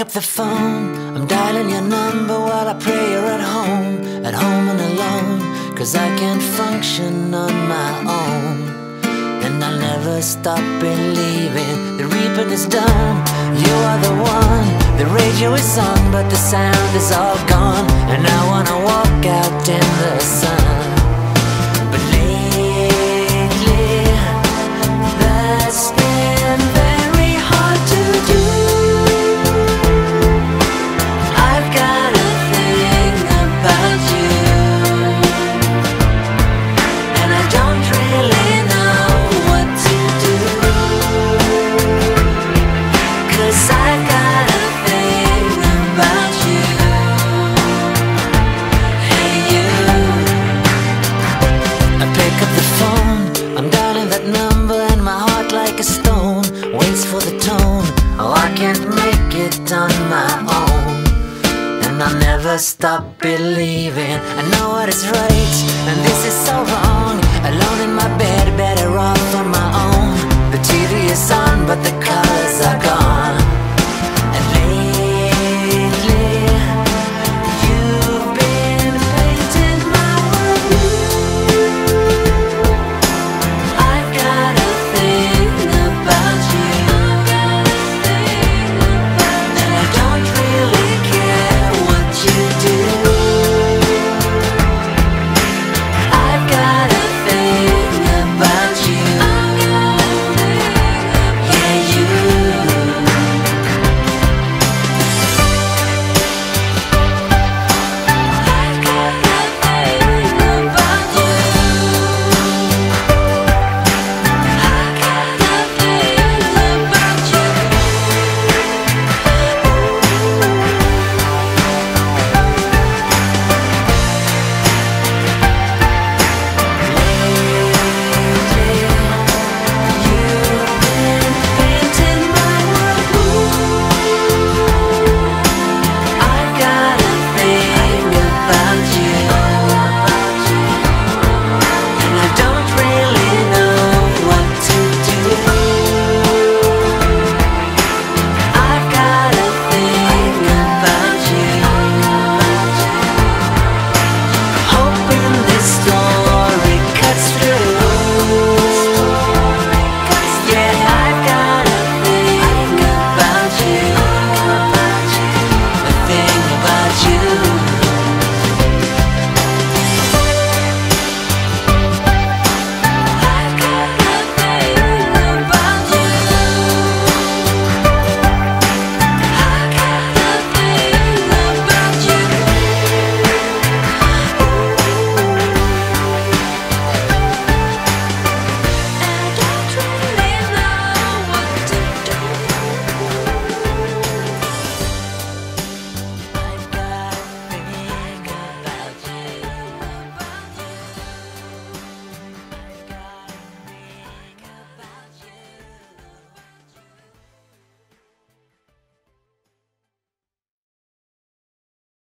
up the phone, I'm dialing your number while I pray you're at home and alone. 'Cause I can't function on my own, and I'll never stop believing the reaping is done. You are the one, the radio is on, but the sound is all gone, and I wanna walk out in the sun. But lately, that's been very hard to do. I've got a thing about you, and I don't really know what to do, 'cause I've got a thing about you. Hey you, I pick up the phone, I'm dialing that number, and my heart like a stone waits for the tone. Oh, I can't make it on my own, and I'll never stop believing I know what is right, and this is so wrong. Alone in my bed, better off on my own. The TV is on, but the colors are gone.